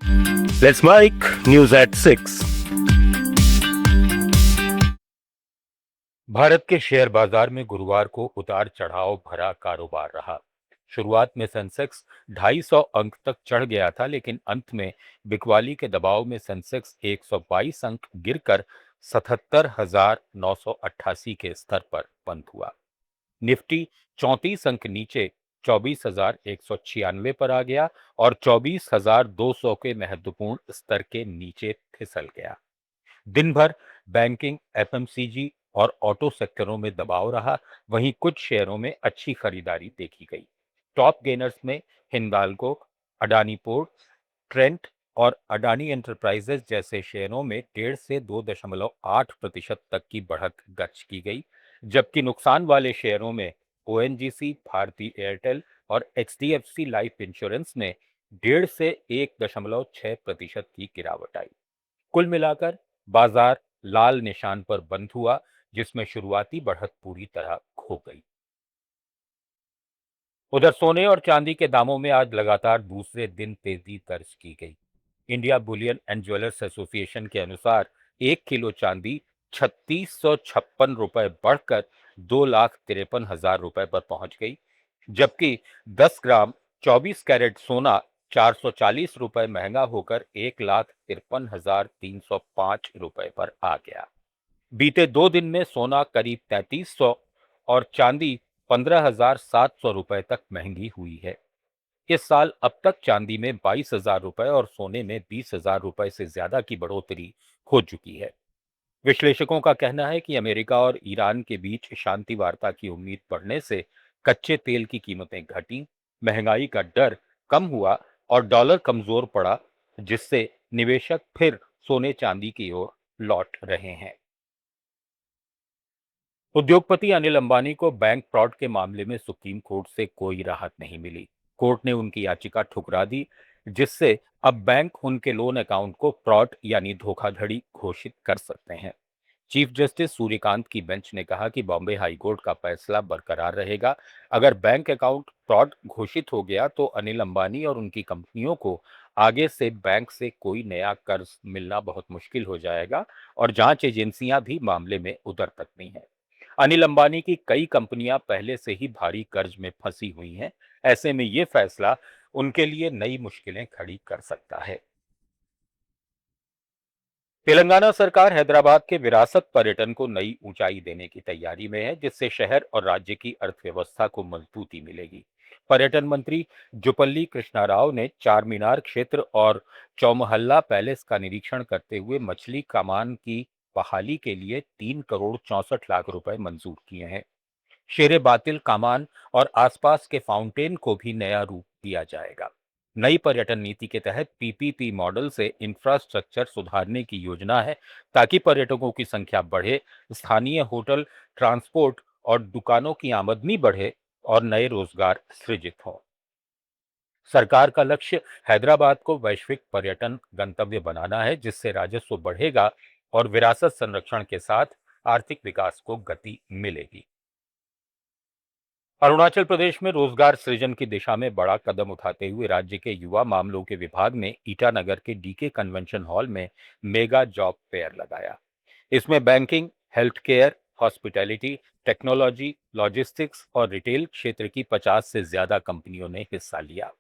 Let's make news at 6। Bharat के share बाजार में गुरुवार को उतार चढ़ाव भरा कारोबार रहा। शुरुआत में सेंसेक्स 250 अंक तक चढ़ गया था, लेकिन अंत में बिकवाली के दबाव में सेंसेक्स 122 अंक गिरकर 77,988 के स्तर पर बंद हुआ। निफ्टी 34 अंक नीचे 24,196 पर आ गया और 24,200 के महत्वपूर्ण स्तर के नीचे फिसल गया। दिन भर बैंकिंग, एफएमसीजी और ऑटो सेक्टरों में दबाव रहा। वहीं कुछ शेयरों में अच्छी खरीदारी देखी गई। टॉप गेनर्स में हिंडाल्को, अडानी पोर्ट ट्रेंट और अडानी एंटरप्राइजेज जैसे शेयरों में 1.5 से 2.8% तक की बढ़त दर्ज की गई, जबकि नुकसान वाले शेयरों में ओएनजीसी, भारती एयरटेल और एचडीएफसी लाइफ इंश्योरेंस में 1.5 से 1.6% की गिरावट आई। कुल मिलाकर बाजार लाल निशान पर बंद हुआ, जिसमें शुरुआती बढ़त पूरी तरह खो गई। उधर सोने और चांदी के दामों में आज लगातार दूसरे दिन तेजी दर्ज की गई। India Boolean and jewellers association के अनुसार 1 किलो चांदी 3656 रुपए बढ़कर 2,53,000 रुपए पर पहुंच गई, जबकि 10 ग्राम 24 कैरेट सोना 440 रुपए महंगा होकर 1,53,305 रुपए पर आ गया। बीते 2 दिन में सोना करीब 3,300 और चांदी 15,700 रुपए तक महंगी हुई है। इस साल अब तक चांदी में 22,000 रुपए और सोने में 20,000 रुपए से ज्यादा की बढ़ोतरी हो चुकी है। विश्लेषकों का कहना है कि अमेरिका और ईरान के बीच शांति वार्ता की उम्मीद बढ़ने से कच्चे तेल की कीमतें घटी, महंगाई का डर कम हुआ और डॉलर कमजोर पड़ा, जिससे निवेशक फिर सोने चांदी की ओर लौट रहे हैं। उद्योगपति अनिल अंबानी को बैंक फ्रॉड के मामले में सुप्रीम कोर्ट से कोई राहत नहीं मिली। कोर्ट ने उनकी याचिका ठुकरा दी, जिससे अब बैंक उनके लोन अकाउंट को फ्रॉड यानी धोखाधड़ी घोषित कर सकते हैं। चीफ जस्टिस सूर्यकांत की बेंच ने कहा कि बॉम्बे हाई कोर्ट का फैसला बरकरार रहेगा। अगर बैंक अकाउंट फ्रॉड घोषित हो गया तो अनिल अंबानी और उनकी कंपनियों को आगे से बैंक से कोई नया कर्ज मिलना बहुत मुश्किल हो जाएगा और जांच एजेंसियां भी मामले में उतर सकती हैं। अनिल अंबानी की कई कंपनियां पहले से ही भारी कर्ज में फंसी हुई हैं। ऐसे में ये फैसला उनके लिए नई मुश्किलें खड़ी कर सकता है। तेलंगाना सरकार हैदराबाद के विरासत पर्यटन को नई ऊंचाई देने की तैयारी में है, जिससे शहर और राज्य की अर्थव्यवस्था को मजबूती मिलेगी। पर्यटन मंत्री जुपल्ली कृष्णा राव ने चार मीनार क्षेत्र और चौमहल्ला पैलेस का निरीक्षण करते हुए मछली कमान की बहाली के लिए 3,64 करोड़ रुपए मंजूर किए हैं। शेरे बातिल कामान और आसपास के फाउंटेन को भी नया रूप दिया जाएगा। नई पर्यटन नीति के तहत पीपीपी मॉडल से इंफ्रास्ट्रक्चर सुधारने की योजना है, ताकि पर्यटकों की संख्या बढ़े, स्थानीय होटल, ट्रांसपोर्ट और दुकानों की आमदनी बढ़े और नए रोजगार सृजित हों। सरकार का लक्ष्य हैदराबाद को वैश्विक पर्यटन गंतव्य बनाना है, जिससे राजस्व बढ़ेगा और विरासत संरक्षण के साथ आर्थिक विकास को गति मिलेगी। अरुणाचल प्रदेश में रोजगार सृजन की दिशा में बड़ा कदम उठाते हुए राज्य के युवा मामलों के विभाग ने ईटानगर के डीके कन्वेंशन हॉल में मेगा जॉब फेयर लगाया। इसमें banking, health care, hospitality, technology, logistics और रिटेल क्षेत्र की 50 से ज्यादा कंपनियों ने हिस्सा लिया।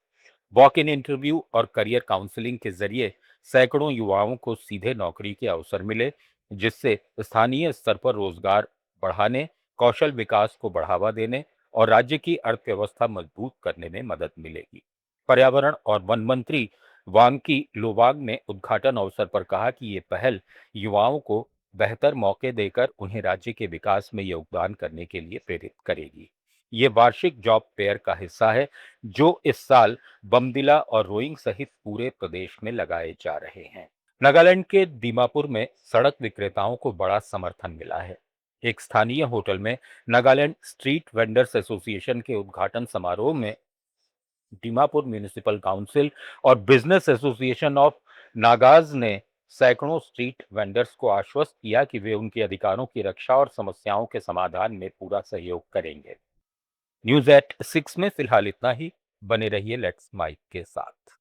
वॉक इन इंटरव्यू और करियर काउंसलिंग के जरिए सैकड़ों युवाओं को सीधे नौकरी के अवसर मिले, जिससे स्थानीय स्तर पर रोजगार बढ़ाने, कौशल विकास को बढ़ावा देने और राज्य की अर्थव्यवस्था मजबूत करने में मदद मिलेगी। पर्यावरण और वन मंत्री वांकी लोवांग ने उद्घाटन अवसर पर कहा कि ये पहल युवाओं को बेहतर मौके देकर उन्हें राज्य के विकास में योगदान करने के लिए प्रेरित करेगी। ये वार्षिक जॉब फेयर का हिस्सा है, जो इस साल बमदिला और रोइंग सहित पूरे प्रदेश में लगाए जा रहे हैं। नागालैंड के दीमापुर में सड़क विक्रेताओं को बड़ा समर्थन मिला है। एक स्थानीय होटल में नागालैंड स्ट्रीट वेंडर्स एसोसिएशन के उद्घाटन समारोह में दीमापुर म्यूनिसिपल काउंसिल और बिजनेस एसोसिएशन ऑफ नागाज ने सैकड़ों स्ट्रीट वेंडर्स को आश्वस्त किया कि वे उनके अधिकारों की रक्षा और समस्याओं के समाधान में पूरा सहयोग करेंगे। न्यूज एट 6 में फिलहाल इतना ही। बने रहिए लेट्स माइक के साथ।